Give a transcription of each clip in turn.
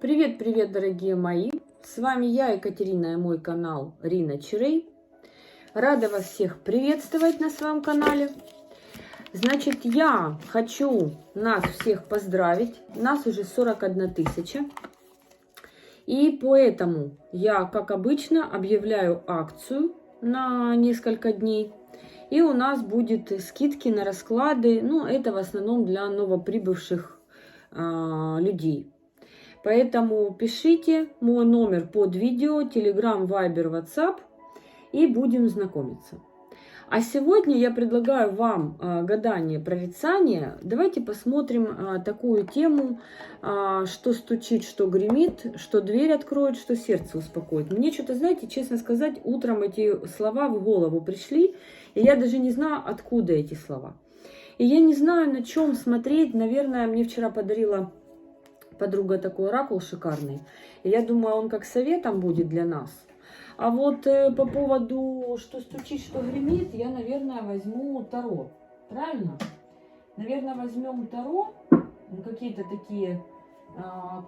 Привет, дорогие мои! С вами я, Екатерина, и мой канал Рина Чирей. Рада вас всех приветствовать на своем канале. Значит, я хочу нас всех поздравить. Нас уже 41 тысяча. И поэтому я, как обычно, объявляю акцию на несколько дней. И у нас будет скидки на расклады. Ну, это в основном для новоприбывших людей. Поэтому пишите мой номер под видео, Telegram, Viber, WhatsApp, и будем знакомиться. А сегодня я предлагаю вам гадание прорицания. Давайте посмотрим такую тему, что стучит, что гремит, что дверь откроет, что сердце успокоит. Мне что-то, знаете, честно сказать, утром эти слова в голову пришли, и я даже не знаю, откуда эти слова. И я не знаю, на чем смотреть. Наверное, мне вчера подарила подруга такой оракул шикарный. И я думаю, он как советом будет для нас. А вот по поводу, что стучит, что гремит, я, наверное, возьму Таро. Правильно? Наверное, возьмем Таро. Какие-то такие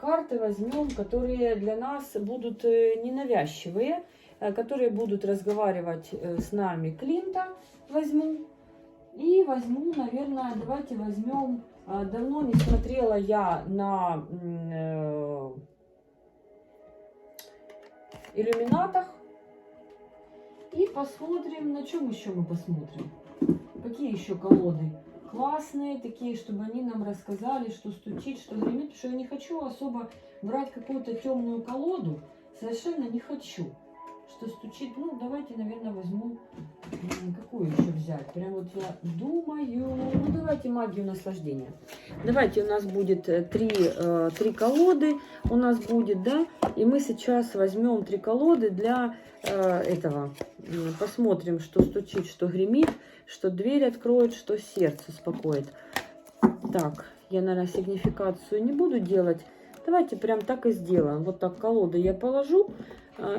карты возьмем, которые для нас будут ненавязчивые, которые будут разговаривать с нами. Клинта возьму. И возьму, наверное, давайте возьмем... Давно не смотрела я на иллюминатах. И посмотрим, на чем еще мы посмотрим. Какие еще колоды классные, такие, чтобы они нам рассказали, что стучит, что гремит. Потому что я не хочу особо брать какую-то темную колоду. Совершенно не хочу. Что стучит. Ну, давайте, наверное, возьму... Какую еще взять? Прям вот я думаю... Ну, давайте магию наслаждения. Давайте, у нас будет три колоды. У нас будет, да? И мы сейчас возьмем 3 колоды для этого. Посмотрим, что стучит, что гремит, что дверь откроет, что сердце успокоит. Так, я, наверное, сигнификацию не буду делать. Давайте прям так и сделаем. Вот так колоду я положу.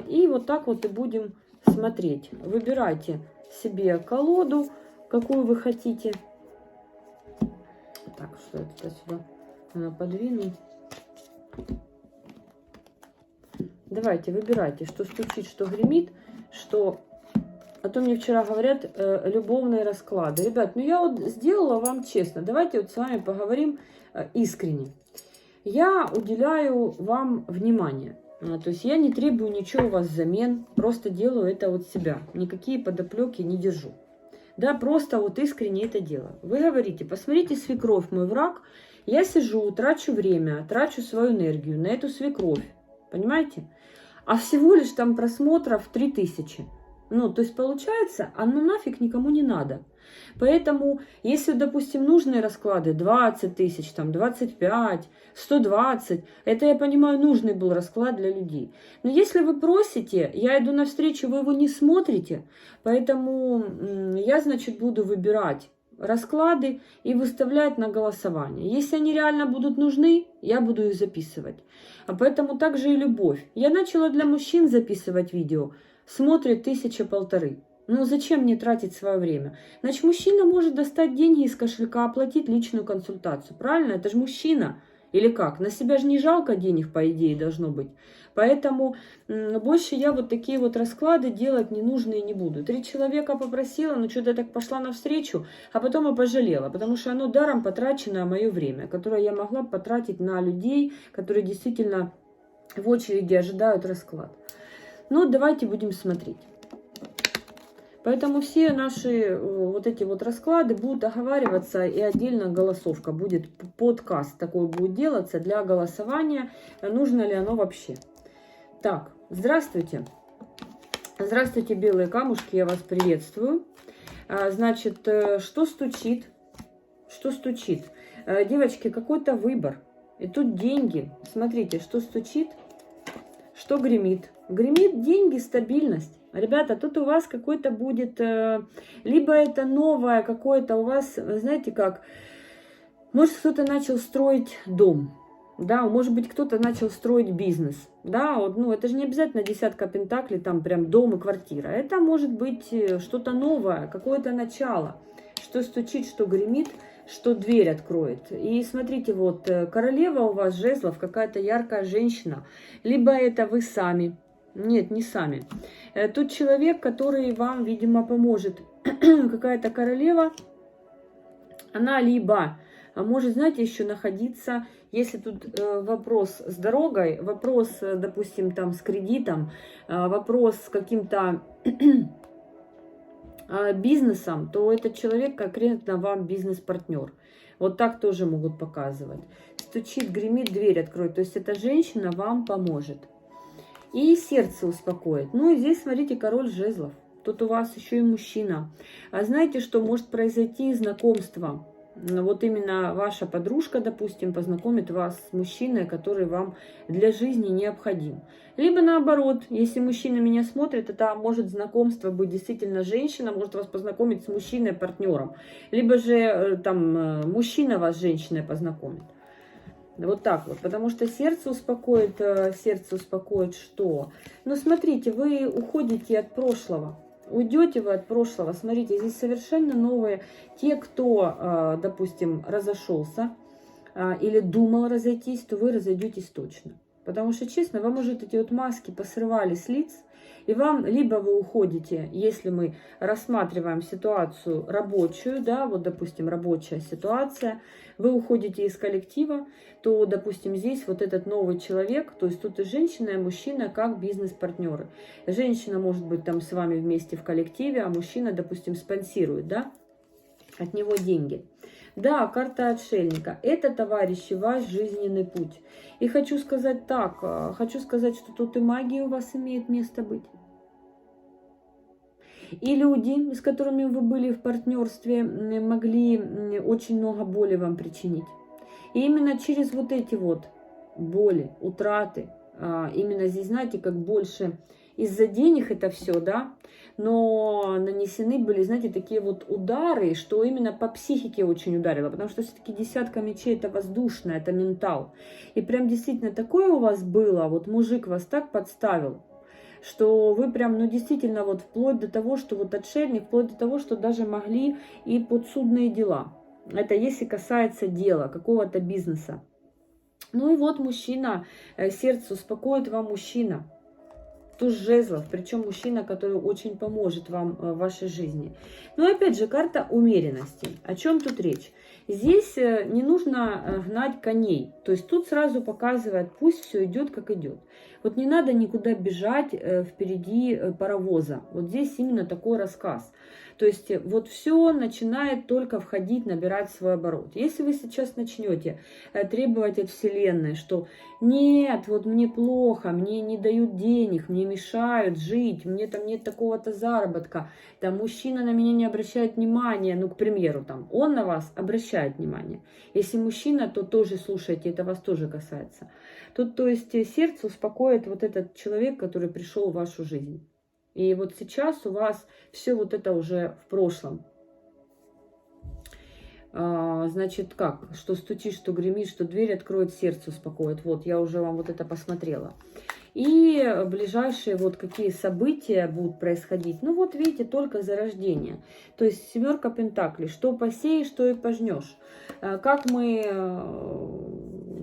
И вот так вот и будем смотреть. Выбирайте себе колоду, какую вы хотите. Так, что это сюда подвину. Давайте, выбирайте, что стучит, что гремит, что... А то мне вчера говорят любовные расклады. Ребят, ну я вот сделала вам честно. Давайте вот с вами поговорим искренне. Я уделяю вам внимание. То есть я не требую ничего у вас взамен, просто делаю это от себя. Никакие подоплеки не держу. Да, просто вот искренне это делаю. Вы говорите, посмотрите, свекровь мой враг. Я сижу, трачу время, трачу свою энергию на эту свекровь. Понимаете? А всего лишь там просмотров 3000. Ну, то есть получается, оно нафиг никому не надо. Поэтому, если, допустим, нужные расклады 20 тысяч, там 25, 120, это, я понимаю, нужный был расклад для людей. Но если вы просите, я иду навстречу, вы его не смотрите, поэтому я, значит, буду выбирать расклады и выставлять на голосование. Если они реально будут нужны, я буду их записывать. А поэтому также и любовь. Я начала для мужчин записывать видео, смотрит 1000-1500. Ну зачем мне тратить свое время? Значит, мужчина может достать деньги из кошелька, оплатить личную консультацию. Правильно? Это же мужчина. Или как? На себя же не жалко денег, по идее, должно быть. Поэтому больше я вот такие вот расклады делать ненужные не буду. 3 человека попросила, но что-то так пошла навстречу, а потом и пожалела. Потому что оно даром потраченное мое время, которое я могла потратить на людей, которые действительно в очереди ожидают расклад. Ну, давайте будем смотреть. Поэтому все наши вот эти вот расклады будут оговариваться, и отдельно голосовка будет, подкаст такой будет делаться для голосования, нужно ли оно вообще. Так, здравствуйте. Здравствуйте, белые камушки, я вас приветствую. Значит, что стучит? Что стучит? Девочки, какой-то выбор. И тут деньги. Смотрите, что стучит, что гремит. Гремит деньги, стабильность. Ребята, тут у вас какой-то будет, либо это новое какое-то у вас, знаете как, может кто-то начал строить дом, да, может быть кто-то начал строить бизнес, да, вот, ну это же не обязательно 10 пентаклей, там прям дом и квартира, это может быть что-то новое, какое-то начало, что стучит, что гремит, что дверь откроет. И смотрите, вот королева у вас жезлов, какая-то яркая женщина. Либо это вы сами. Нет, не сами. Тут человек, который вам, видимо, поможет. Какая-то королева, она либо может, знаете, еще находиться, если тут вопрос с дорогой, вопрос, допустим, там с кредитом, вопрос с каким-то бизнесом, то этот человек конкретно вам бизнес-партнер. Вот так тоже могут показывать. Стучит, гремит, дверь откроет. То есть эта женщина вам поможет. И сердце успокоит. Ну и здесь, смотрите, король жезлов. Тут у вас еще и мужчина. А знаете, что может произойти знакомство? Вот именно ваша подружка, допустим, познакомит вас с мужчиной, который вам для жизни необходим. Либо наоборот, если мужчина меня смотрит, это может знакомство быть действительно женщина, может вас познакомить с мужчиной-партнером. Либо же там мужчина вас с женщиной познакомит. Вот так вот, потому что сердце успокоит что? Ну, смотрите, вы уходите от прошлого. Уйдете вы от прошлого. Смотрите, здесь совершенно новые. Те, кто, допустим, разошелся или думал разойтись, то вы разойдетесь точно. Потому что, честно, вам уже эти вот маски посрывали с лиц, и вам либо вы уходите, если мы рассматриваем ситуацию рабочую, да, вот, допустим, рабочая ситуация, вы уходите из коллектива, то, допустим, здесь вот этот новый человек, то есть тут и женщина, и мужчина как бизнес-партнеры. Женщина может быть там с вами вместе в коллективе, а мужчина, допустим, спонсирует, да, от него деньги. Да, карта отшельника. Это, товарищи, ваш жизненный путь. И хочу сказать так, хочу сказать, что тут и магия у вас имеет место быть. И люди, с которыми вы были в партнерстве, могли очень много боли вам причинить. И именно через вот эти вот боли, утраты, именно здесь, знаете, как больше из-за денег это все, да, но нанесены были, знаете, такие вот удары, что именно по психике очень ударило, потому что все-таки десятка мечей это воздушное, это ментал. И прям действительно такое у вас было, вот мужик вас так подставил, что вы прям, ну действительно, вот вплоть до того, что вот отшельник, вплоть до того, что даже могли и подсудные дела. Это если касается дела, какого-то бизнеса. Ну и вот мужчина, сердце успокоит вам мужчина. Туз жезлов, причем мужчина, который очень поможет вам в вашей жизни. Но опять же, карта умеренности. О чем тут речь? Здесь не нужно гнать коней. То есть тут сразу показывает, пусть все идет, как идет. Вот не надо никуда бежать впереди паровоза. Вот здесь именно такой рассказ. То есть вот все начинает только входить, набирать свой оборот. Если вы сейчас начнете требовать от Вселенной, что нет, вот мне плохо, мне не дают денег, мне мешают жить, мне там нет такого-то заработка, там мужчина на меня не обращает внимания, ну, к примеру, там, он на вас обращает внимание. Если мужчина, то тоже слушайте, это вас тоже касается. Тут, то есть, сердце успокоит вот этот человек, который пришел в вашу жизнь. И вот сейчас у вас все вот это уже в прошлом. Значит, как? Что стучит, что гремит, что дверь откроет, сердце успокоит. Вот, я уже вам вот это посмотрела. И ближайшие вот какие события будут происходить. Ну вот видите, только зарождение. То есть семерка пентаклей. Что посеешь, что и пожнешь. Как мы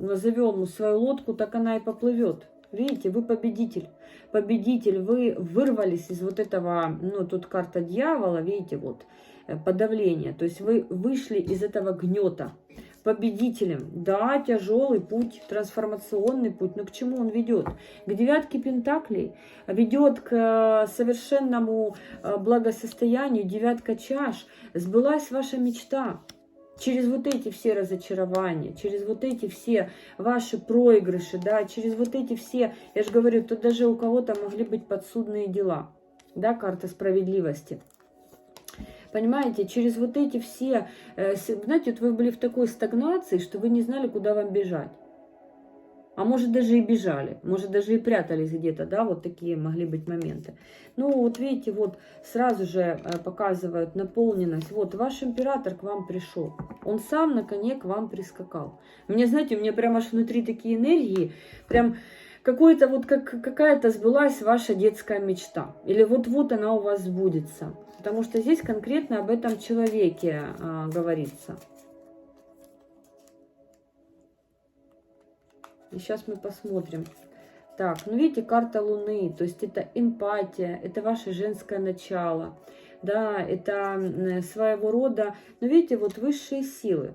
назовем свою лодку, так она и поплывет. Видите, вы победитель. Победитель, вы вырвались из вот этого, ну тут карта дьявола, видите, вот, подавление. То есть вы вышли из этого гнета. Победителем. Да, тяжелый путь, трансформационный путь. Но к чему он ведет? К девятке пентаклей. Ведет к совершенному благосостоянию. Девятка чаш. Сбылась ваша мечта. Через вот эти все разочарования, через вот эти все ваши проигрыши, да, через вот эти все, я же говорю, тут даже у кого-то могли быть подсудные дела, да, карта справедливости. Понимаете, через вот эти все, знаете, вот вы были в такой стагнации, что вы не знали, куда вам бежать. А может, даже и бежали, может, даже и прятались где-то, да, вот такие могли быть моменты. Ну, вот видите, вот сразу же показывают наполненность. Вот, ваш император к вам пришел, он сам на коне к вам прискакал. Мне, знаете, у меня прям аж внутри такие энергии, прям какой-то вот, какая-то сбылась ваша детская мечта. Или вот-вот она у вас сбудется. Потому что здесь конкретно об этом человеке говорится. И сейчас мы посмотрим. Так, ну видите, карта Луны, то есть это эмпатия, это ваше женское начало, да, это своего рода, но видите, вот высшие силы.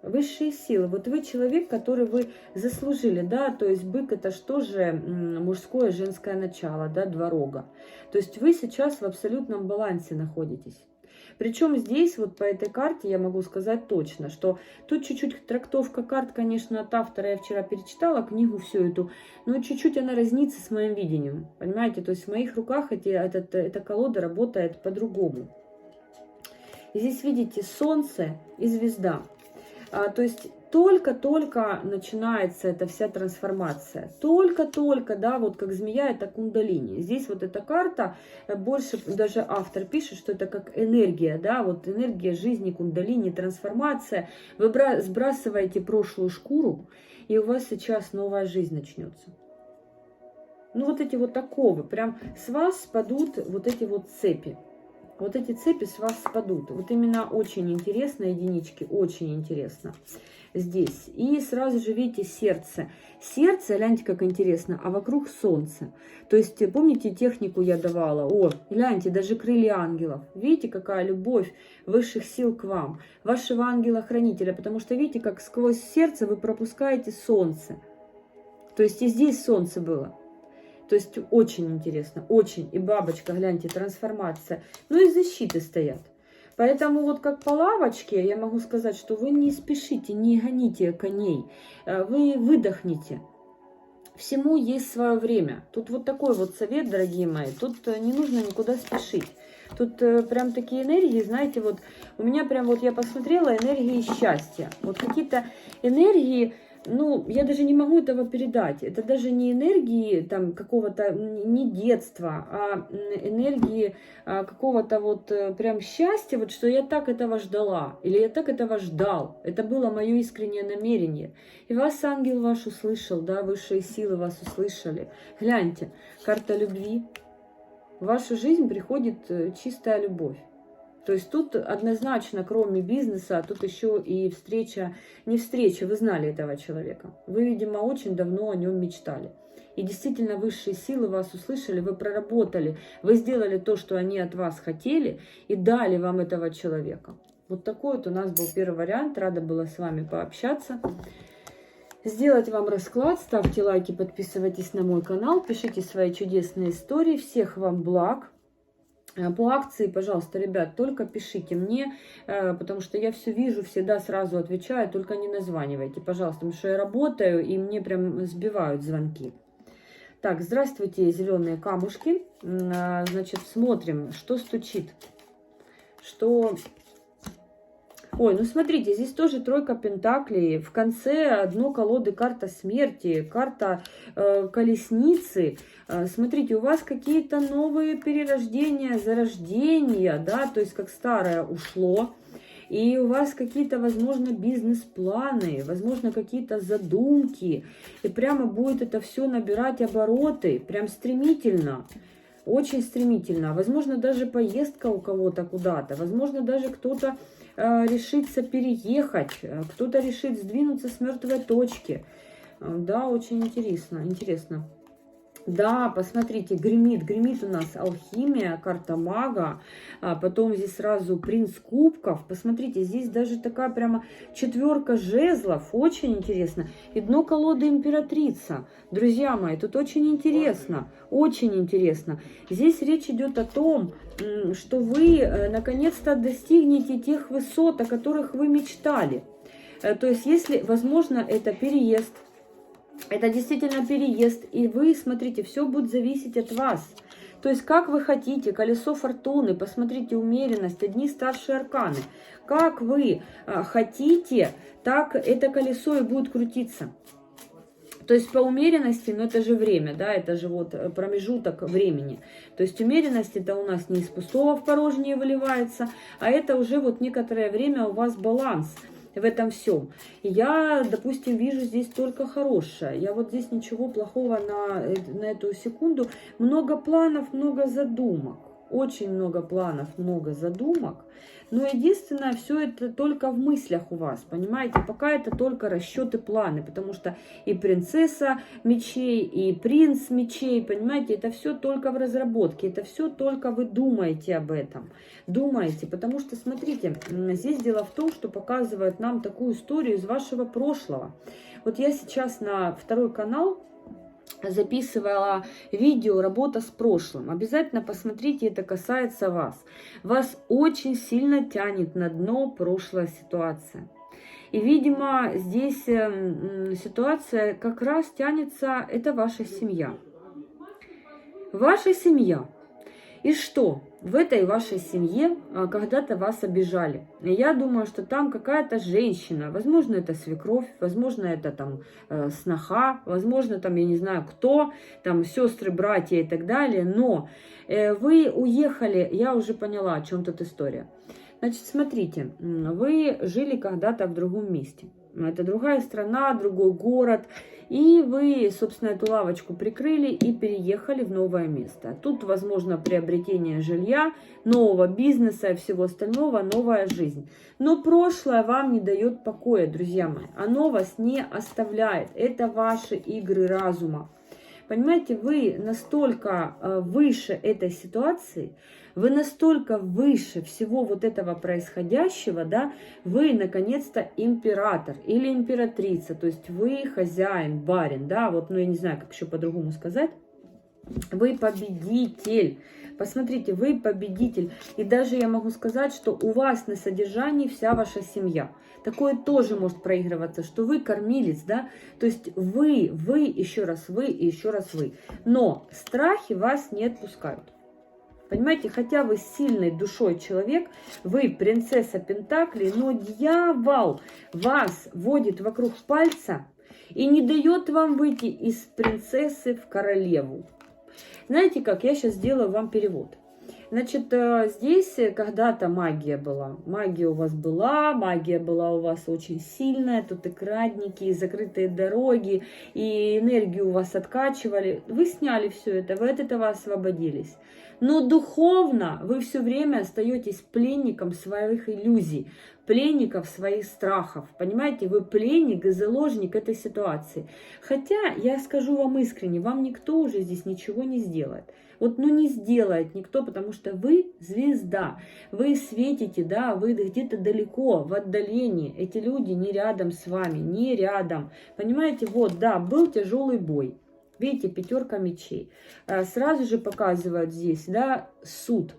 Высшие силы. Вот вы человек, который вы заслужили, да, то есть бык это что же мужское, женское начало, да, два рога. То есть вы сейчас в абсолютном балансе находитесь. Причем здесь, вот по этой карте, я могу сказать точно, что тут чуть-чуть трактовка карт, конечно, от автора, я вчера перечитала книгу всю эту, но чуть-чуть она разнится с моим видением, понимаете? То есть в моих руках эта колода работает по-другому. Здесь видите солнце и звезда. То есть только-только начинается эта вся трансформация. Только-только, да, вот как змея, это кундалини. Здесь вот эта карта, больше даже автор пишет, что это как энергия, да, вот энергия жизни, кундалини, трансформация. Вы сбрасываете прошлую шкуру, и у вас сейчас новая жизнь начнется. Ну вот эти вот оковы, прям с вас спадут вот эти вот цепи. Вот эти цепи с вас спадут. Вот именно очень интересно, единички, очень интересно здесь. И сразу же видите сердце. Сердце, гляньте, как интересно, а вокруг солнце. То есть, помните, технику я давала? О, гляньте, даже крылья ангелов. Видите, какая любовь высших сил к вам, вашего ангела-хранителя. Потому что, видите, как сквозь сердце вы пропускаете солнце. То есть, и здесь солнце было. То есть очень интересно, очень. И бабочка, гляньте, трансформация. Ну и защиты стоят. Поэтому вот как по лавочке я могу сказать, что вы не спешите, не гоните коней. Вы выдохните. Всему есть свое время. Тут вот такой вот совет, дорогие мои. Тут не нужно никуда спешить. Тут прям такие энергии, знаете, вот у меня прям вот я посмотрела энергии счастья. Вот какие-то энергии... Ну, я даже не могу этого передать. Это даже не энергии там какого-то, не детства, а энергии какого-то вот прям счастья, вот что я так этого ждала, или я так этого ждал. Это было мое искреннее намерение. И вас ангел ваш услышал, да, высшие силы вас услышали. Гляньте, карта любви. В вашу жизнь приходит чистая любовь. То есть тут однозначно, кроме бизнеса, тут еще и встреча, не встреча, вы знали этого человека. Вы, видимо, очень давно о нем мечтали. И действительно высшие силы вас услышали, вы проработали, вы сделали то, что они от вас хотели, и дали вам этого человека. Вот такой вот у нас был первый вариант. Рада была с вами пообщаться. Сделать вам расклад. Ставьте лайки, подписывайтесь на мой канал, пишите свои чудесные истории. Всех вам благ. По акции, пожалуйста, ребят, только пишите мне, потому что я все вижу, всегда сразу отвечаю, только не названивайте, пожалуйста, потому что я работаю, и мне прям сбивают звонки. Так, здравствуйте, зеленые камушки. Значит, смотрим, что стучит. Что... Ой, ну смотрите, здесь тоже тройка пентаклей. В конце дно колоды карта смерти, карта колесницы. Смотрите, у вас какие-то новые перерождения, зарождения, да, то есть как старое ушло. И у вас какие-то, возможно, бизнес-планы, возможно, какие-то задумки. И прямо будет это все набирать обороты, прям стремительно. Очень стремительно. Возможно, даже поездка у кого-то куда-то. Возможно, даже кто-то решится переехать, кто-то решит сдвинуться с мертвой точки. Да, очень интересно, интересно. Да, посмотрите, гремит у нас алхимия, карта мага, потом здесь сразу принц кубков. Посмотрите, здесь даже такая прямо четверка жезлов, очень интересно. И дно колоды императрица. Друзья мои, тут очень интересно, очень интересно. Здесь речь идет о том, что вы наконец-то достигнете тех высот, о которых вы мечтали. То есть, если, возможно, это переезд, это действительно переезд, и вы, смотрите, все будет зависеть от вас. То есть, как вы хотите, колесо фортуны, посмотрите, умеренность, одни старшие арканы. Как вы хотите, так это колесо и будет крутиться. То есть, по умеренности, но это же время, да, это же вот промежуток времени. То есть, умеренность это у нас не из пустого в порожнее выливается, а это уже вот некоторое время у вас баланс в этом всем. Я, допустим, вижу здесь только хорошее. Я вот здесь ничего плохого на эту секунду. Много планов, много задумок. очень много планов, много задумок. Но единственное, все это только в мыслях у вас, понимаете? Пока это только расчеты, планы, потому что и принцесса мечей, и принц мечей, понимаете, это все только в разработке, это все только вы думаете об этом. Думаете, потому что, смотрите, здесь дело в том, что показывает нам такую историю из вашего прошлого. Вот я сейчас на второй канал записывала видео «Работа с прошлым». Обязательно посмотрите, это касается вас. Вас очень сильно тянет на дно прошлая ситуация. И, видимо, здесь ситуация как раз тянется, это ваша семья. Ваша семья. И что? В этой вашей семье когда-то вас обижали. И я думаю, что там какая-то женщина, возможно, это свекровь, возможно, это там сноха, возможно, там, я не знаю кто, там сестры, братья и так далее. Но вы уехали, я уже поняла, о чем тут история. Значит, смотрите, вы жили когда-то в другом месте. Это другая страна, другой город. И вы, собственно, эту лавочку прикрыли и переехали в новое место. Тут, возможно, приобретение жилья, нового бизнеса и всего остального, новая жизнь. Но прошлое вам не дает покоя, друзья мои. Оно вас не оставляет. Это ваши игры разума. Понимаете, вы настолько выше этой ситуации, вы настолько выше всего вот этого происходящего, да, вы наконец-то император или императрица, то есть вы хозяин, барин, да, вот, ну я не знаю, как еще по-другому сказать, вы победитель. Посмотрите, вы победитель. И даже я могу сказать, что у вас на содержании вся ваша семья. Такое тоже может проигрываться, что вы кормилец, да? То есть вы, еще раз вы и еще раз вы. Но страхи вас не отпускают. Понимаете, хотя вы сильной душой человек, вы принцесса Пентаклей, но дьявол вас водит вокруг пальца и не дает вам выйти из принцессы в королеву. Знаете как, я сейчас сделаю вам перевод. Значит, здесь когда-то магия была. Магия у вас была, магия была у вас очень сильная. Тут и крадники, и закрытые дороги, и энергию у вас откачивали. Вы сняли все это, вы от этого освободились. Но духовно вы все время остаетесь пленником своих иллюзий, пленников своих страхов. Понимаете, вы пленник и заложник этой ситуации. Хотя, я скажу вам искренне, вам никто уже здесь ничего не сделает. Вот, ну не сделает никто, потому что вы звезда, вы светите, да, вы где-то далеко, в отдалении. Эти люди не рядом с вами, не рядом. Понимаете, вот, да, был тяжелый бой. Видите, 5 мечей. Сразу же показывают здесь, да, суд.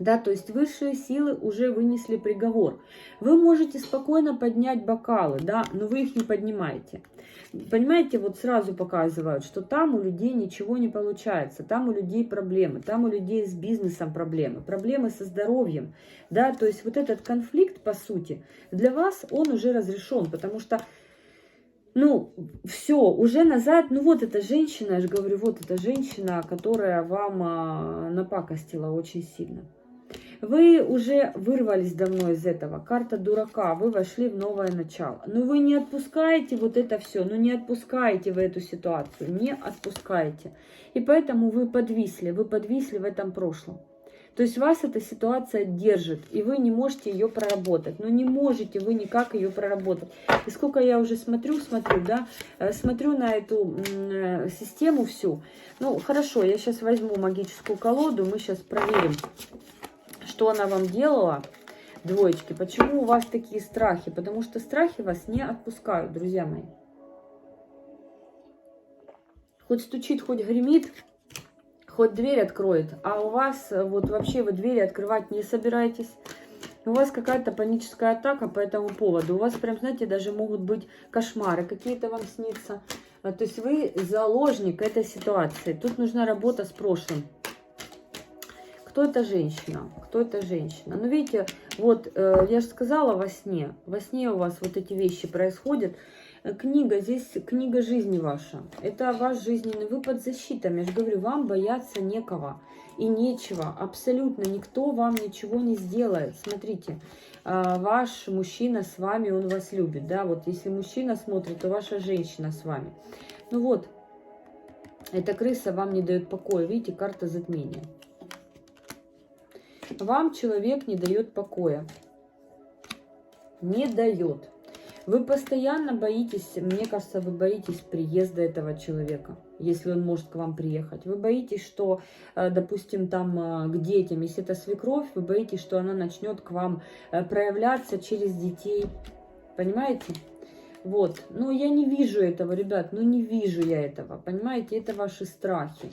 Да, то есть высшие силы уже вынесли приговор. Вы можете спокойно поднять бокалы, да, но вы их не поднимаете. Понимаете, вот сразу показывают, что там у людей ничего не получается, там у людей проблемы, там у людей с бизнесом проблемы, проблемы со здоровьем, да, то есть вот этот конфликт, по сути, для вас он уже разрешен, потому что, ну, все, уже назад, ну вот эта женщина, я же говорю, вот эта женщина, которая вам напакостила очень сильно. Вы уже вырвались давно из этого. Карта дурака. Вы вошли в новое начало. Но вы не отпускаете вот это все. Ну не отпускаете вы эту ситуацию. Не отпускаете. И поэтому вы подвисли. Вы подвисли в этом прошлом. То есть вас эта ситуация держит. И вы не можете ее проработать. Ну не можете вы никак ее проработать. И сколько я уже смотрю, да, смотрю на эту систему всю. Ну хорошо, я сейчас возьму магическую колоду. Мы сейчас проверим, что она вам делала, двоечки. Почему у вас такие страхи? Потому что страхи вас не отпускают, друзья мои. Хоть стучит, хоть гремит, хоть дверь откроет, а у вас вот вообще вы двери открывать не собираетесь. У вас какая-то паническая атака по этому поводу. У вас прям, знаете, даже могут быть кошмары какие-то вам снится. То есть вы заложник этой ситуации. Тут нужна работа с прошлым. Кто эта женщина? Кто эта женщина? Ну, видите, вот я же сказала во сне. Во сне у вас вот эти вещи происходят. Книга, здесь книга жизни ваша. Это ваш жизненный, вы под защитой. Я же говорю, вам бояться некого и нечего. Абсолютно никто вам ничего не сделает. Смотрите, ваш мужчина с вами, он вас любит. Да, вот если мужчина смотрит, то ваша женщина с вами. Ну вот, эта крыса вам не дает покоя. Видите, карта затмения. Вам человек не дает покоя. Не дает. Вы постоянно боитесь, мне кажется, вы боитесь приезда этого человека, если он может к вам приехать. Вы боитесь, что, допустим, там к детям, если это свекровь, вы боитесь, что она начнет к вам проявляться через детей. Понимаете? Вот. Но я не вижу этого, ребят, ну не вижу я этого. Понимаете? Это ваши страхи.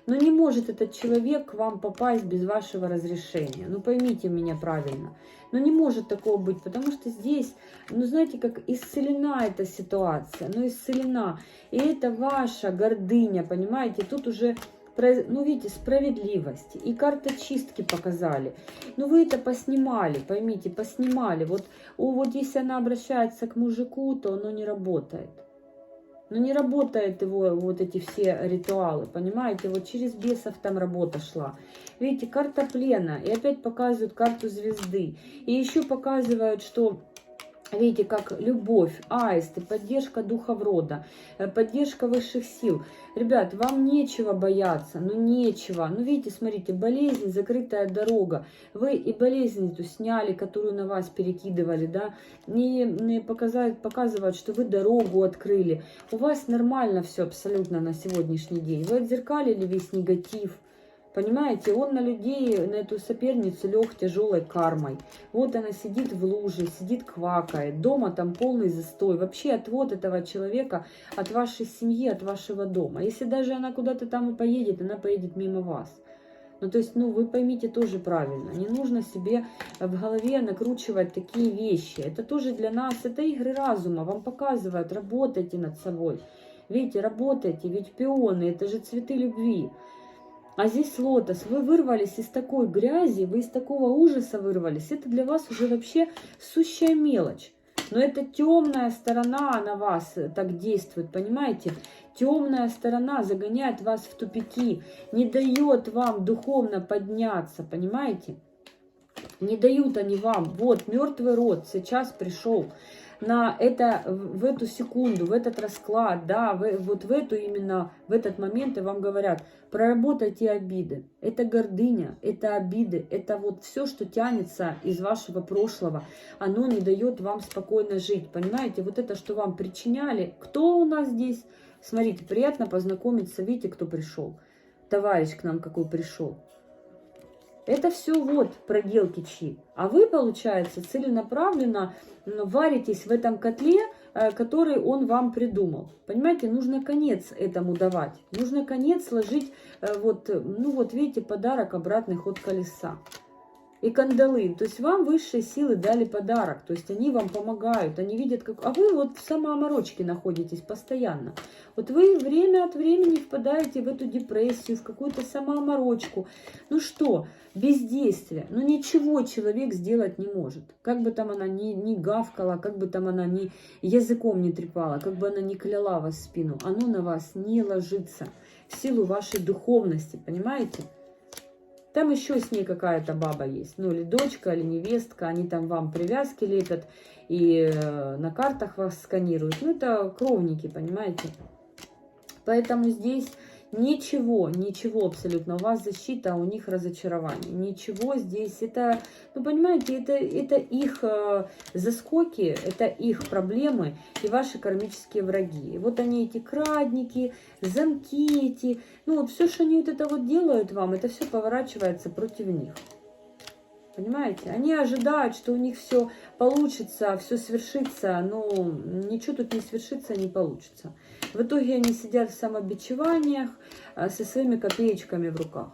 Но не может этот человек к вам попасть без вашего разрешения. Ну поймите меня правильно. Но не может такого быть, потому что здесь, ну знаете, как исцелена эта ситуация. Ну исцелена. И это ваша гордыня, понимаете? Тут уже, ну видите, справедливость. И карта чистки показали. Ну вы это поснимали, поймите, поснимали. Вот если она обращается к мужику, то оно не работает. Но не работает его вот эти все ритуалы, понимаете? Вот через бесов там работа шла. Видите, карта плена. И опять показывают карту звезды. И еще показывают, что, видите, как любовь, аисты, поддержка духов рода, поддержка высших сил. Ребят, вам нечего бояться, ну нечего. Ну видите, смотрите, болезнь, закрытая дорога. Вы и болезнь эту сняли, которую на вас перекидывали, да. Не показывают, что вы дорогу открыли. У вас нормально все абсолютно на сегодняшний день. Вы отзеркалили весь негатив. Понимаете, он на людей, на эту соперницу лег тяжелой кармой. Вот она сидит в луже, сидит квакает. Дома там полный застой. Вообще отвод этого человека от вашей семьи, от вашего дома. Если даже она куда-то там и поедет, она поедет мимо вас. Ну, то есть, ну, вы поймите тоже правильно. Не нужно себе в голове накручивать такие вещи. Это тоже для нас, это игры разума. Вам показывают, работайте над собой. Видите, работайте, ведь пионы, это же цветы любви. А здесь лотос. Вы вырвались из такой грязи, вы из такого ужаса вырвались. Это для вас уже вообще сущая мелочь. Но это темная сторона на вас так действует, понимаете? Темная сторона загоняет вас в тупики, не дает вам духовно подняться, понимаете? Не дают они вам. Вот, мертвый род сейчас пришел на это, в эту секунду, в этот расклад, да, вот в эту именно, в этот момент и вам говорят, проработайте обиды. Это гордыня, это обиды, это вот все, что тянется из вашего прошлого, оно не дает вам спокойно жить, понимаете? Вот это, что вам причиняли, кто у нас здесь? Смотрите, приятно познакомиться, видите, кто пришел? Товарищ к нам какой пришел. Это все вот проделки чьи. А вы, получается, целенаправленно варитесь в этом котле, который он вам придумал. Понимаете, нужно конец этому давать. Нужно конец сложить, вот, ну вот видите, подарок обратный ход колеса. И кандалы. То есть вам высшие силы дали подарок. То есть они вам помогают. Они видят, как... А вы вот в самооморочке находитесь постоянно. Вот вы время от времени впадаете в эту депрессию, в какую-то самооморочку. Ну что, бездействие. Ну ничего человек сделать не может. Как бы там она ни гавкала, как бы там она ни языком не трепала, как бы она ни кляла вас в спину. Оно на вас не ложится. В силу вашей духовности, понимаете? Там еще с ней какая-то баба есть, ну или дочка, или невестка, они там вам привязки лепят и на картах вас сканируют. Ну это кровники, понимаете? Поэтому здесь ничего абсолютно. У вас защита, а у них разочарование. Ничего здесь. Это, ну понимаете, это их заскоки, это их проблемы и ваши кармические враги. И вот они эти крадники, замки эти. Ну вот все, что они вот это вот делают вам, это все поворачивается против них. Понимаете? Они ожидают, что у них все получится, все свершится, но ничего тут не свершится, не получится. В итоге они сидят в самобичеваниях со своими копеечками в руках.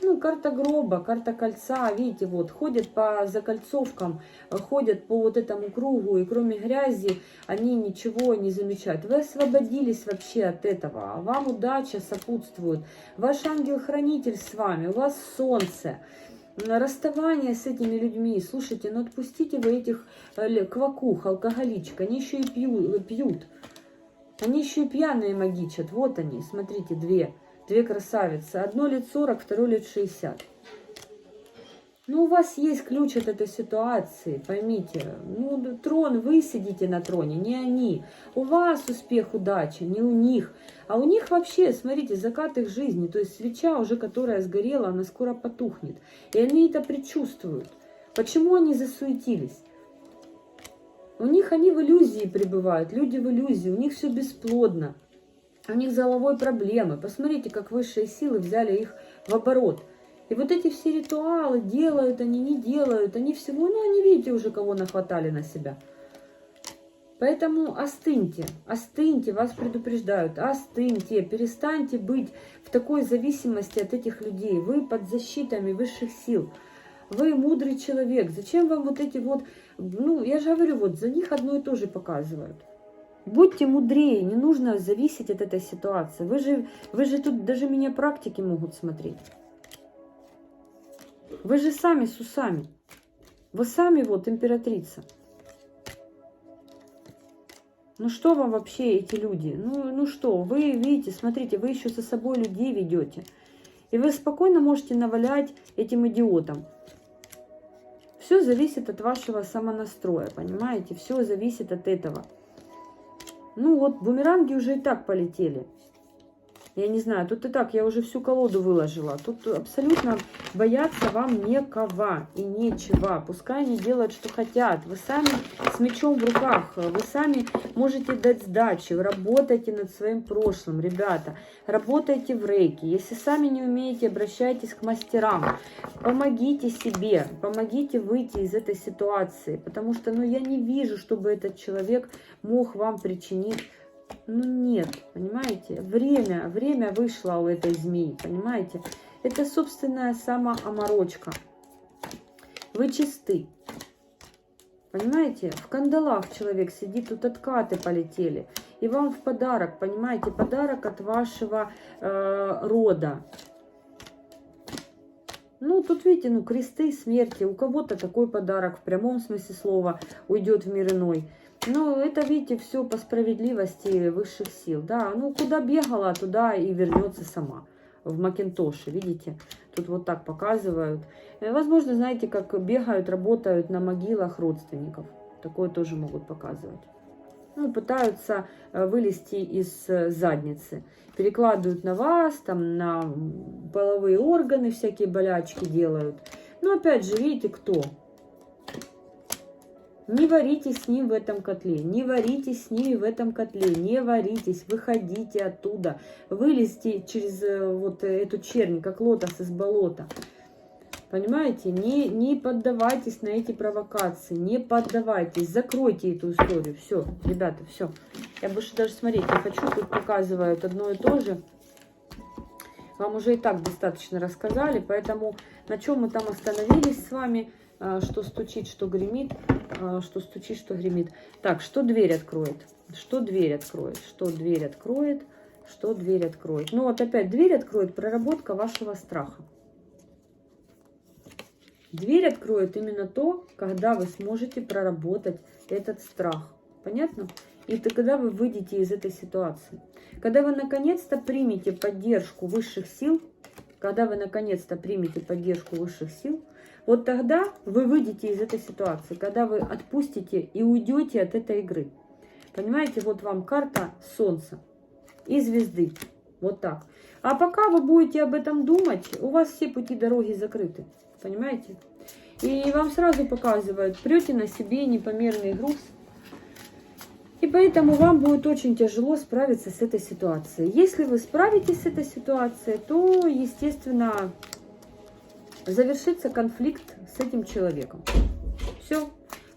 Ну, карта гроба, карта кольца, видите, вот, ходят по закольцовкам, ходят по вот этому кругу, и кроме грязи они ничего не замечают. Вы освободились вообще от этого, вам удача сопутствует, ваш ангел-хранитель с вами, у вас солнце. Расставание с этими людьми, слушайте, ну отпустите вы этих квакух, алкоголичек, они еще и пьют, они еще и пьяные магичат, вот они, смотрите, две красавицы, одно лет 40, второе лет 60. Ну, у вас есть ключ от этой ситуации, поймите. Ну, трон, вы сидите на троне, не они. У вас успех, удача, не у них. А у них вообще, смотрите, закат их жизни. То есть свеча уже, которая сгорела, она скоро потухнет. И они это предчувствуют. Почему они засуетились? У них они в иллюзии пребывают, люди в иллюзии, у них все бесплодно. У них с головой проблемы. Посмотрите, как высшие силы взяли их в оборот. И вот эти все ритуалы, делают они, не делают, они всего, ну, они, видите, уже кого нахватали на себя. Поэтому остыньте, остыньте, вас предупреждают, остыньте, перестаньте быть в такой зависимости от этих людей. Вы под защитами высших сил, вы мудрый человек. Зачем вам вот эти вот, ну, я же говорю, вот за них одно и то же показывают. Будьте мудрее, не нужно зависеть от этой ситуации. Вы же тут даже меня практики могут смотреть. Вы же сами с усами. Вы сами вот императрица. Ну что вам вообще эти люди? Ну что, вы видите, смотрите, вы еще за собой людей ведете. И вы спокойно можете навалять этим идиотам. Все зависит от вашего самонастроя, понимаете? Все зависит от этого. Ну вот, бумеранги уже и так полетели. Я не знаю, тут и так, я уже всю колоду выложила. Тут абсолютно бояться вам некого и нечего. Пускай они делают, что хотят. Вы сами с мечом в руках. Вы сами можете дать сдачи. Вы работаете над своим прошлым, ребята. Работайте в рейке. Если сами не умеете, обращайтесь к мастерам. Помогите себе. Помогите выйти из этой ситуации. Потому что, ну, я не вижу, чтобы этот человек мог вам причинить... Ну нет, понимаете? Время вышло у этой змеи, понимаете? Это собственная самооморочка. Вы чисты. Понимаете? В кандалах человек сидит, тут откаты полетели. И вам в подарок, понимаете? Подарок от вашего рода. Ну, тут видите, ну, кресты смерти. У кого-то такой подарок в прямом смысле слова уйдет в мир иной. Ну, это, видите, все по справедливости высших сил. Да, ну, куда бегала, туда и вернется сама. В Макинтоше, видите? Тут вот так показывают. Возможно, знаете, как бегают, работают на могилах родственников. Такое тоже могут показывать. Ну, пытаются вылезти из задницы. Перекладывают на вас, там, на половые органы, всякие болячки делают. Но, опять же, видите, кто? Не варитесь с ним в этом котле, не варитесь с ними в этом котле, не варитесь, выходите оттуда, вылезьте через вот эту чернь, как лотос из болота. Понимаете, не поддавайтесь на эти провокации, не поддавайтесь, закройте эту историю. Все, ребята, все. Я больше даже смотреть не хочу, тут показывают одно и то же. Вам уже и так достаточно рассказали, поэтому на чем мы там остановились с вами, что стучит, что гремит, что стучит, что гремит. Так, что дверь откроет? Что дверь откроет? Что дверь откроет? Что дверь откроет? Ну вот опять дверь откроет проработка вашего страха. Дверь откроет именно то, когда вы сможете проработать этот страх. Понятно? И тогда вы выйдете из этой ситуации. Когда вы наконец-то примете поддержку высших сил, когда вы наконец-то примете поддержку высших сил, вот тогда вы выйдете из этой ситуации, когда вы отпустите и уйдете от этой игры. Понимаете, вот вам карта Солнца и звезды. Вот так. А пока вы будете об этом думать, у вас все пути дороги закрыты. Понимаете? И вам сразу показывают, прете на себе непомерный груз. И поэтому вам будет очень тяжело справиться с этой ситуацией. Если вы справитесь с этой ситуацией, то, естественно, завершится конфликт с этим человеком. Все.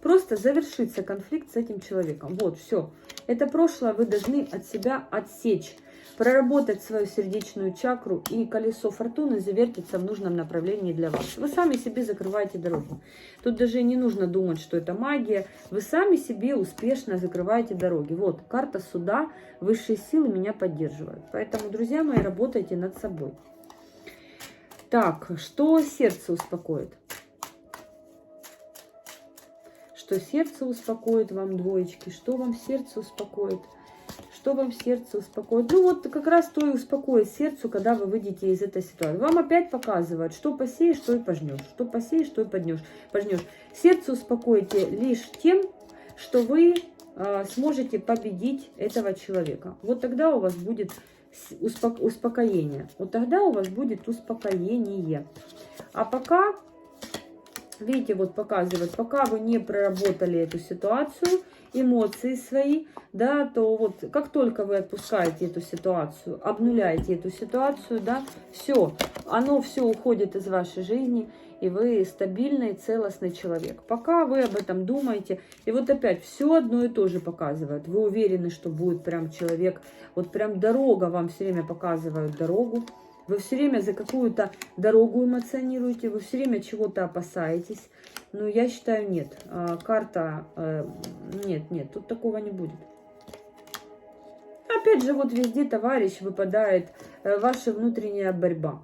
Просто завершится конфликт с этим человеком. Вот, все. Это прошлое вы должны от себя отсечь. Проработать свою сердечную чакру, и колесо фортуны завертится в нужном направлении для вас. Вы сами себе закрываете дорогу. Тут даже не нужно думать, что это магия. Вы сами себе успешно закрываете дороги. Вот, карта суда, высшие силы меня поддерживают. Поэтому, друзья мои, работайте над собой. Так, что сердце успокоит? Что сердце успокоит вам, двоечки? Что вам сердце успокоит? Что что вам сердце успокоит. Ну вот как раз то и успокоит сердцу, когда вы выйдете из этой ситуации. Вам опять показывают, что посеешь, то и пожнешь. Что посеешь, то и пожнешь. Сердце успокоите лишь тем, что вы сможете победить этого человека. Вот тогда у вас будет успокоение. Вот тогда у вас будет успокоение. А пока, видите, вот показывает, пока вы не проработали эту ситуацию, эмоции свои, да, то вот как только вы отпускаете эту ситуацию, обнуляете эту ситуацию, да, все, оно все уходит из вашей жизни, и вы стабильный, целостный человек. Пока вы об этом думаете, и вот опять все одно и то же показывает. Вы уверены, что будет прям человек, вот прям дорога, вам все время показывают дорогу. Вы все время за какую-то дорогу эмоционируете, вы все время чего-то опасаетесь. Ну, я считаю, нет. Карта, нет, тут такого не будет. Опять же, вот везде, товарищ, выпадает ваша внутренняя борьба.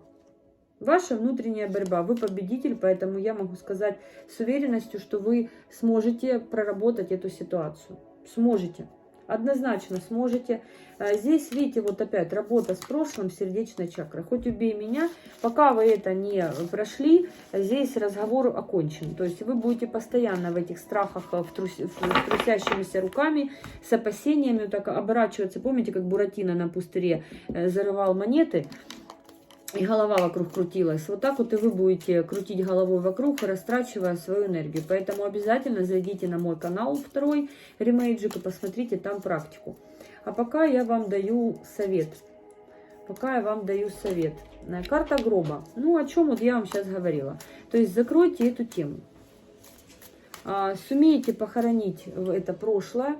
Ваша внутренняя борьба. Вы победитель, поэтому я могу сказать с уверенностью, что вы сможете проработать эту ситуацию. Сможете. Однозначно сможете. Здесь, видите, вот опять работа с прошлым, сердечной чакрой. Хоть убей меня, пока вы это не прошли, здесь разговор окончен. То есть вы будете постоянно в этих страхах, в трусящимися руками, с опасениями, так оборачиваться. Помните, как Буратино на пустыре зарывал монеты? И голова вокруг крутилась. Вот так вот и вы будете крутить головой вокруг, растрачивая свою энергию. Поэтому обязательно зайдите на мой канал второй, Ремейджик, и посмотрите там практику. А пока я вам даю совет. Карта гроба. Ну, о чем вот я вам сейчас говорила. То есть закройте эту тему. Сумеете похоронить это прошлое.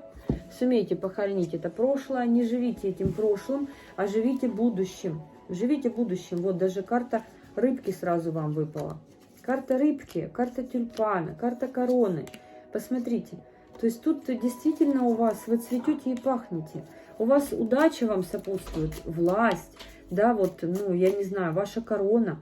Не живите этим прошлым, а живите будущим. Живите будущим. Вот даже карта рыбки сразу вам выпала. Карта рыбки, карта тюльпана, карта короны. Посмотрите. То есть тут действительно у вас, вы цветете и пахнете. У вас удача вам сопутствует, власть, да, вот, ну, я не знаю, ваша корона.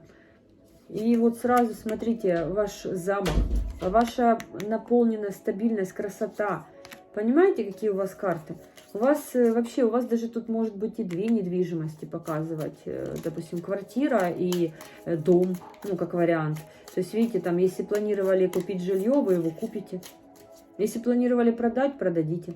И вот сразу смотрите, ваш замок, ваша наполненность, стабильность, красота. Понимаете, какие у вас карты? У вас вообще, у вас даже тут может быть и две недвижимости показывать. Допустим, квартира и дом, ну, как вариант. То есть, видите, там, если планировали купить жилье, вы его купите. Если планировали продать, продадите.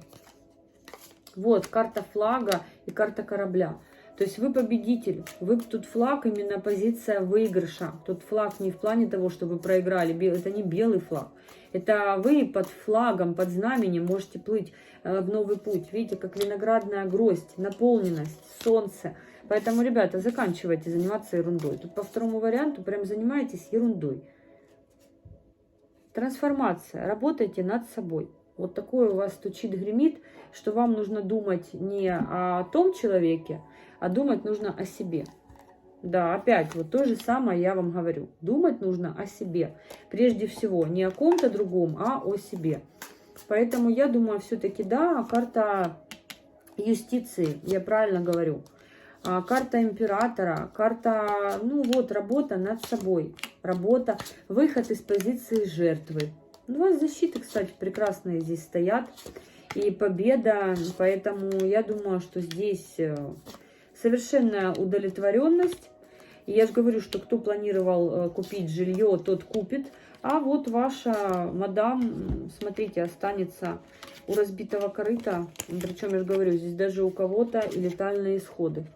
Вот, карта флага и карта корабля. То есть вы победитель. Вы тут флаг, именно позиция выигрыша. Тут флаг не в плане того, что вы проиграли. Это не белый флаг. Это вы под флагом, под знаменем можете плыть в новый путь. Видите, как виноградная гроздь, наполненность, солнце. Поэтому, ребята, заканчивайте заниматься ерундой. Тут по второму варианту прям занимаетесь ерундой. Трансформация. Работайте над собой. Вот такое у вас стучит, гремит, что вам нужно думать не о том человеке, а думать нужно о себе. Да, опять вот то же самое я вам говорю. Думать нужно о себе. Прежде всего, не о ком-то другом, а о себе. Поэтому я думаю, все-таки да, карта юстиции, я правильно говорю. Карта императора, карта, ну вот, работа над собой. Работа, выход из позиции жертвы. У вас защиты, кстати, прекрасные здесь стоят. И победа, поэтому я думаю, что здесь совершенная удовлетворенность. И я же говорю, что кто планировал купить жилье, тот купит. А вот ваша мадам, смотрите, останется у разбитого корыта. Причем, я же говорю, здесь даже у кого-то и летальные исходы.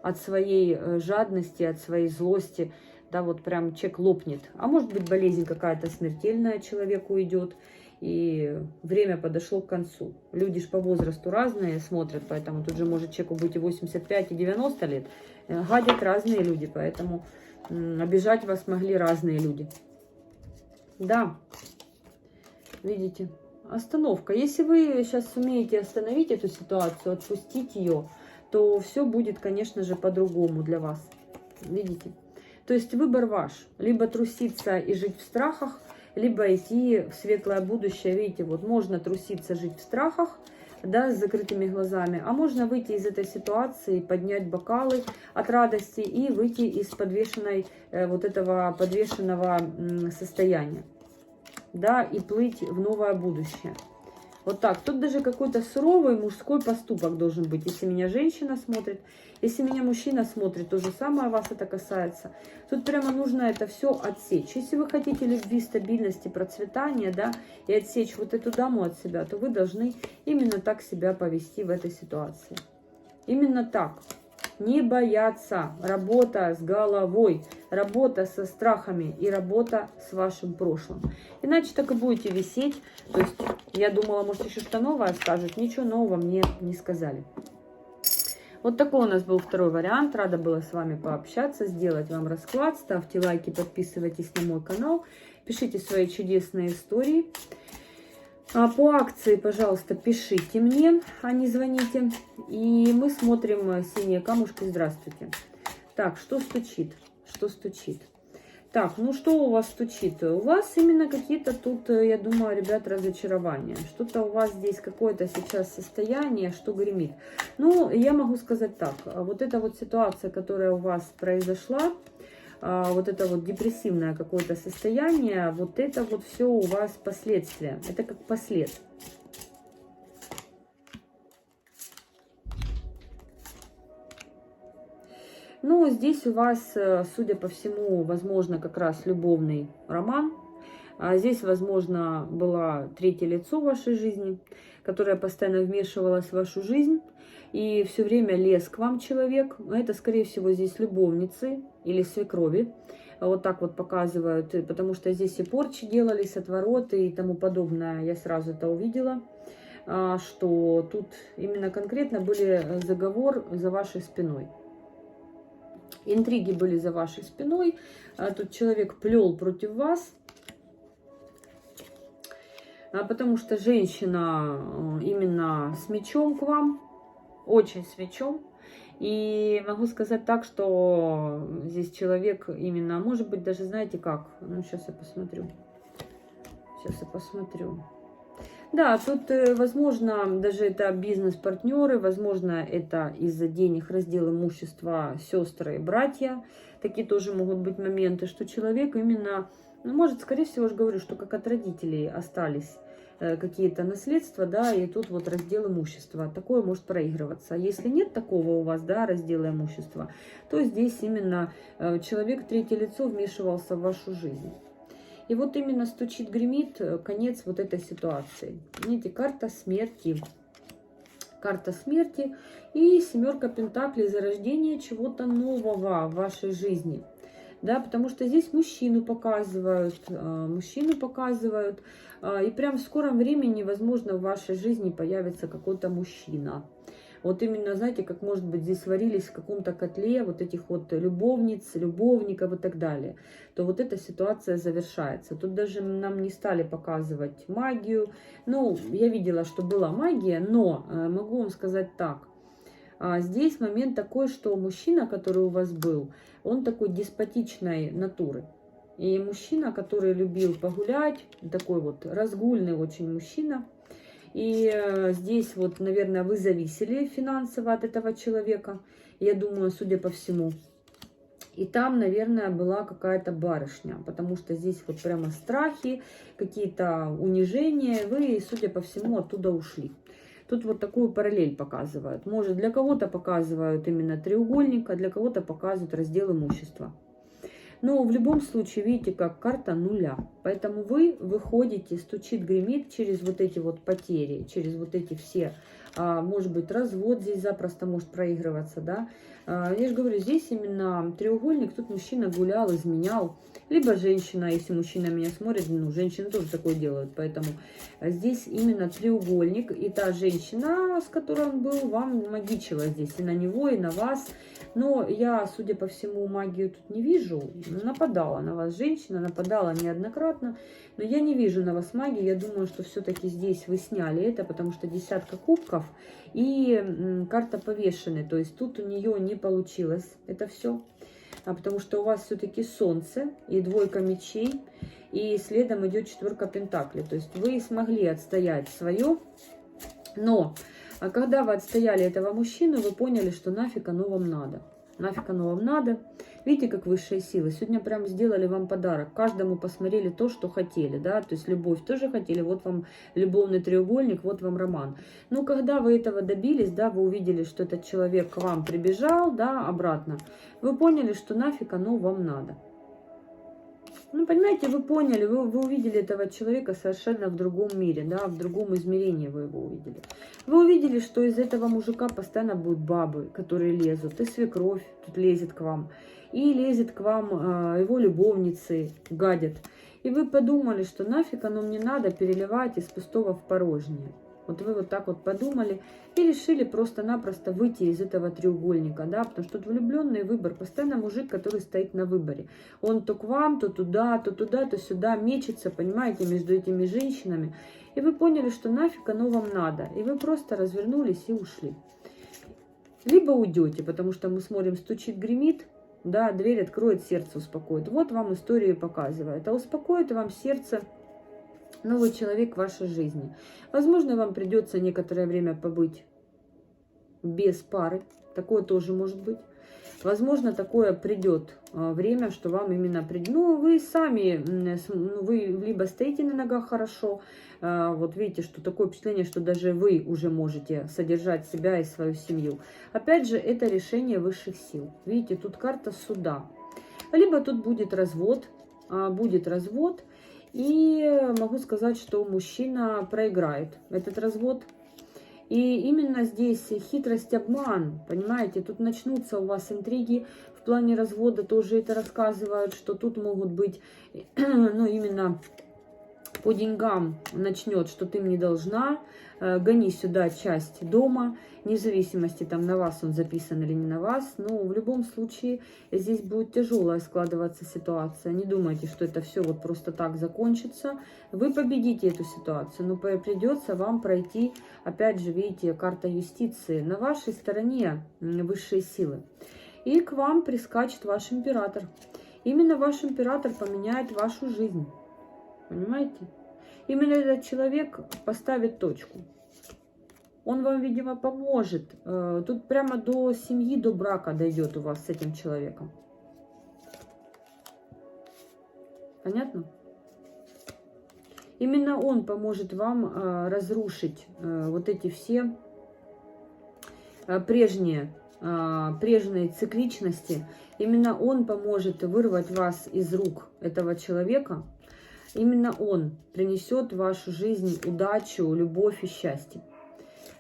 От своей жадности, от своей злости. Да, вот прям человек лопнет. А может быть, болезнь какая-то смертельная человеку идет. И время подошло к концу. Люди ж по возрасту разные смотрят, поэтому тут же может человеку быть и 85, и 90 лет. Гадят разные люди, поэтому обижать вас могли разные люди. Да, видите, остановка. Если вы сейчас сумеете остановить эту ситуацию, отпустить ее, то все будет, конечно же, по-другому для вас. Видите? То есть выбор ваш. Либо труситься и жить в страхах, либо идти в светлое будущее. Видите, вот можно труситься, жить в страхах, да, с закрытыми глазами, а можно выйти из этой ситуации, поднять бокалы от радости и выйти из подвешенной, вот этого подвешенного состояния, да, и плыть в новое будущее. Вот так. Тут даже какой-то суровый мужской поступок должен быть. Если меня женщина смотрит, если меня мужчина смотрит, то же самое вас это касается. Тут прямо нужно это все отсечь. Если вы хотите любви, стабильности, процветания, да, и отсечь вот эту даму от себя, то вы должны именно так себя повести в этой ситуации. Именно так. Не бояться. Работа с головой, работа со страхами и работа с вашим прошлым. Иначе так и будете висеть. То есть я думала, может, еще что новое скажут. Ничего нового мне не сказали. Вот такой у нас был второй вариант. Рада была с вами пообщаться, сделать вам расклад. Ставьте лайки, подписывайтесь на мой канал. Пишите свои чудесные истории. По акции, пожалуйста, пишите мне, а не звоните. И мы смотрим «Синие камушки». Здравствуйте. Так, что стучит? Что стучит? Так, ну что у вас стучит? У вас именно какие-то тут, я думаю, ребят, разочарования. Что-то у вас здесь какое-то сейчас состояние, что гремит. Ну, я могу сказать так. Вот эта вот ситуация, которая у вас произошла, вот это вот депрессивное какое-то состояние, вот это вот все у вас последствия. Это как послед. Ну, здесь у вас, судя по всему, возможно, как раз любовный роман. Здесь, возможно, было третье лицо в вашей жизни, которое постоянно вмешивалось в вашу жизнь. И все время лез к вам человек. Это, скорее всего, здесь любовницы или свекрови. Вот так вот показывают. Потому что здесь и порчи делались, отвороты и тому подобное. Я сразу это увидела. Что тут именно конкретно были заговор за вашей спиной. Интриги были за вашей спиной. Тут человек плел против вас. Потому что женщина именно с мечом к вам. Очень с мечом. И могу сказать так, что здесь человек именно, может быть, даже знаете как. Ну, сейчас я посмотрю. Сейчас я посмотрю. Да, тут, возможно, даже это бизнес-партнеры, возможно, это из-за денег, раздел имущества, сестры и братья. Такие тоже могут быть моменты, что человек именно, ну, может, скорее всего, я же говорю, что как от родителей остались какие-то наследства, да, и тут вот раздел имущества. Такое может проигрываться. А если нет такого у вас, да, раздела имущества, то здесь именно человек, третье лицо, вмешивался в вашу жизнь. И вот именно стучит, гремит конец вот этой ситуации. Видите, карта смерти. Карта смерти и семерка пентаклей, зарождение чего-то нового в вашей жизни. Да, потому что здесь мужчину показывают, и прям в скором времени, возможно, в вашей жизни появится какой-то мужчина. Вот именно, знаете, как, может быть, здесь варились в каком-то котле вот этих вот любовниц, любовников и так далее, то вот эта ситуация завершается. Тут даже нам не стали показывать магию. Ну, я видела, что была магия, но могу вам сказать так. Здесь момент такой, что мужчина, который у вас был, он такой деспотичной натуры. И мужчина, который любил погулять, такой вот разгульный очень мужчина. И здесь вот, наверное, вы зависели финансово от этого человека, я думаю, судя по всему. И там, наверное, была какая-то барышня, потому что здесь вот прямо страхи, какие-то унижения, вы, судя по всему, оттуда ушли. Тут вот такую параллель показывают. Может, для кого-то показывают именно треугольник, а для кого-то показывают раздел имущества. Но в любом случае, видите, как карта нуля. Поэтому вы выходите, стучит, гремит через вот эти вот потери, через вот эти все, может быть, развод здесь запросто может проигрываться, да. Я же говорю, здесь именно треугольник, тут мужчина гулял, изменял, либо женщина, если мужчина меня смотрит, ну, женщины тоже такое делают, поэтому здесь именно треугольник, и та женщина, с которой он был, вам магичила здесь и на него, и на вас. Но я, судя по всему, магию тут не вижу. Нападала на вас женщина, нападала неоднократно. Но я не вижу на вас магии. Я думаю, что все-таки здесь вы сняли это, потому что десятка кубков и карта повешенной. То есть тут у нее не получилось это все. Потому что у вас все-таки солнце и двойка мечей. И следом идет четверка пентаклей. То есть вы смогли отстоять свое. Но... А когда вы отстояли этого мужчину, вы поняли, что нафиг оно вам надо. Нафиг оно вам надо. Видите, как высшие силы сегодня прям сделали вам подарок. Каждому посмотрели то, что хотели, да, то есть любовь тоже хотели, вот вам любовный треугольник, вот вам роман. Но когда вы этого добились, да, вы увидели, что этот человек к вам прибежал, да, обратно, вы поняли, что нафиг оно вам надо. Ну, понимаете, вы поняли, вы увидели этого человека совершенно в другом мире, да, в другом измерении вы его увидели. Вы увидели, что из этого мужика постоянно будут бабы, которые лезут, и свекровь тут лезет к вам, и лезет к вам его любовницы, гадят. И вы подумали, что нафиг оно мне надо переливать из пустого в порожнее. Вот вы вот так вот подумали и решили просто-напросто выйти из этого треугольника, да, потому что тут влюбленный выбор, постоянно мужик, который стоит на выборе. Он то к вам, то туда, то сюда мечется, понимаете, между этими женщинами. И вы поняли, что нафиг оно вам надо, и вы просто развернулись и ушли. Либо уйдете, потому что мы смотрим, стучит, гремит, да, дверь откроет, сердце успокоит. Вот вам история показывает, а успокоит вам сердце новый человек в вашей жизни. Возможно, вам придется некоторое время побыть без пары. Такое тоже может быть. Возможно, такое придет время, что вам именно придет. Ну, вы сами, вы либо стоите на ногах хорошо, вот видите, что такое впечатление, что даже вы уже можете содержать себя и свою семью. Опять же, это решение высших сил. Видите, тут карта суда. Либо тут будет развод, и могу сказать, что мужчина проиграет этот развод. И именно здесь хитрость, обман, понимаете, тут начнутся у вас интриги в плане развода, тоже это рассказывают, что тут могут быть, ну, именно по деньгам начнет, что ты мне должна, гони сюда часть дома, вне зависимости, там на вас он записан или не на вас, но в любом случае здесь будет тяжелая складываться ситуация. Не думайте, что это все вот просто так закончится. Вы победите эту ситуацию, но придется вам пройти, опять же, видите, карта юстиции. На вашей стороне высшие силы. И к вам прискачет ваш император. Именно ваш император поменяет вашу жизнь. Понимаете? Именно этот человек поставит точку. Он вам, видимо, поможет. Тут прямо до семьи, до брака дойдет у вас с этим человеком. Понятно? Именно он поможет вам разрушить вот эти все прежние цикличности. Именно он поможет вырвать вас из рук этого человека. Именно он принесет в вашу жизнь удачу, любовь и счастье.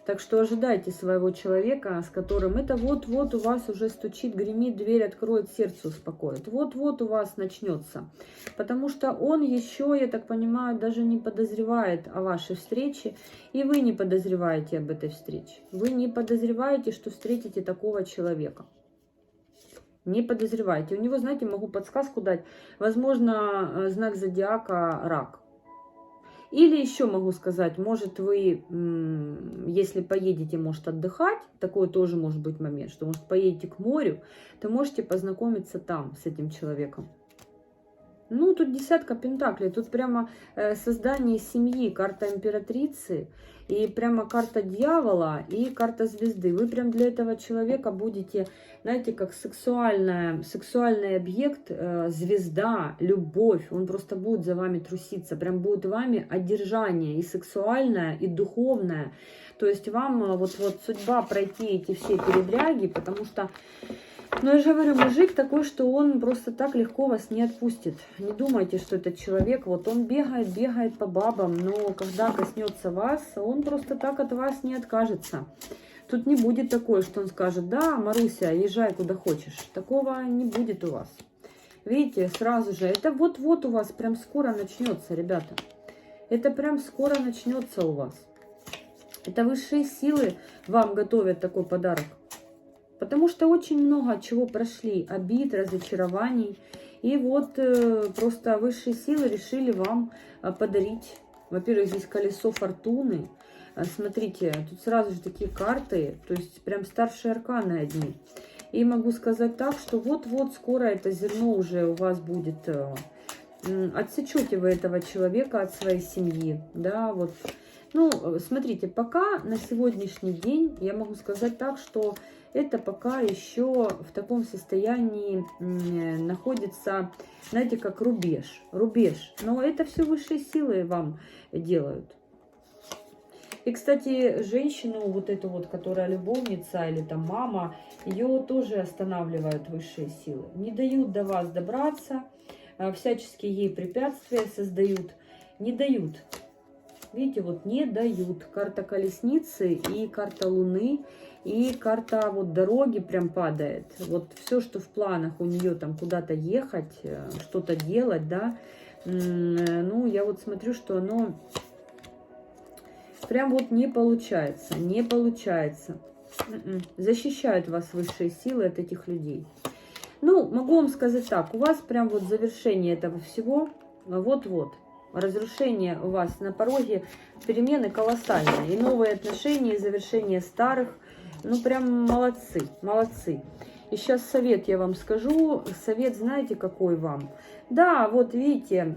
Так что ожидайте своего человека, с которым это вот-вот у вас уже стучит, гремит, дверь откроет, сердце успокоит. Вот-вот у вас начнется. Потому что он еще, я так понимаю, даже не подозревает о вашей встрече, и вы не подозреваете об этой встрече. Вы не подозреваете, что встретите такого человека. Не подозревайте. У него, знаете, могу подсказку дать. Возможно, знак зодиака рак. Или еще могу сказать, может вы, если поедете, может отдыхать, такой тоже может быть момент, что может поедете к морю, то можете познакомиться там с этим человеком. Ну, тут десятка пентаклей, тут прямо создание семьи, карта императрицы, и прямо карта дьявола и карта звезды. Вы прям для этого человека будете, знаете, как сексуальный объект, звезда, любовь. Он просто будет за вами труситься, прям будет вами одержание и сексуальное, и духовное. То есть вам вот судьба пройти эти все передряги, потому что... Но я же говорю, мужик такой, что он просто так легко вас не отпустит. Не думайте, что этот человек, вот он бегает по бабам, но когда коснется вас, он просто так от вас не откажется. Тут не будет такое, что он скажет, да, Маруся, езжай куда хочешь. Такого не будет у вас. Видите, сразу же, это вот-вот у вас прям скоро начнется, ребята. Это прям скоро начнется у вас. Это высшие силы вам готовят такой подарок. Потому что очень много чего прошли, обид, разочарований. И вот просто высшие силы решили вам подарить. Во-первых, здесь колесо фортуны. Смотрите, тут сразу же такие карты, то есть прям старшие арканы одни. И могу сказать так, что вот-вот скоро это зерно уже у вас будет. Отсечете вы этого человека от своей семьи, да, вот. Ну, смотрите, пока на сегодняшний день я могу сказать так, что это пока еще в таком состоянии находится, знаете, как рубеж. Рубеж. Но это все высшие силы вам делают. И, кстати, женщину, вот эту вот, которая любовница или там мама, ее тоже останавливают высшие силы. Не дают до вас добраться, всячески ей препятствия создают, не дают. Видите, вот не дают. Карта колесницы и карта луны, и карта вот дороги прям падает. Вот все, что в планах у нее там куда-то ехать, что-то делать, да, ну, я вот смотрю, что оно прям вот не получается, не получается. Защищают вас высшие силы от этих людей. Ну, могу вам сказать так, у вас прям вот завершение этого всего, вот-вот. Разрушение у вас на пороге, перемены колоссальные. И новые отношения, и завершение старых. Ну, прям молодцы, молодцы. И сейчас совет я вам скажу. Совет, знаете, какой вам? Да, вот видите,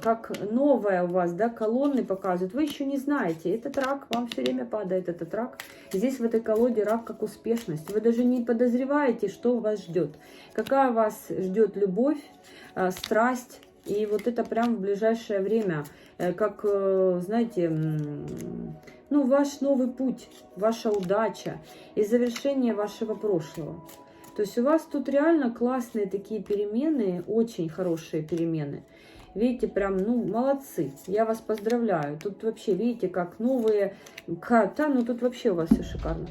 как новая у вас, да, колонны показывают. Вы еще не знаете, этот рак, вам все время падает этот рак. Здесь в этой колоде рак как успешность. Вы даже не подозреваете, что вас ждет. Какая вас ждет любовь, страсть. И вот это прям в ближайшее время, как, знаете, ну, ваш новый путь, ваша удача и завершение вашего прошлого. То есть у вас тут реально классные такие перемены, очень хорошие перемены. Видите, прям, ну, молодцы. Я вас поздравляю. Тут вообще, видите, как новые... Да, ну тут вообще у вас все шикарно.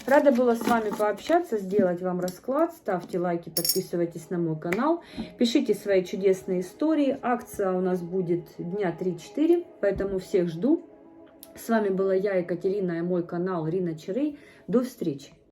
Рада была с вами пообщаться, сделать вам расклад. Ставьте лайки, подписывайтесь на мой канал. Пишите свои чудесные истории. Акция у нас будет дня 3-4, поэтому всех жду. С вами была я, Екатерина, и мой канал Рина Чарей. До встречи!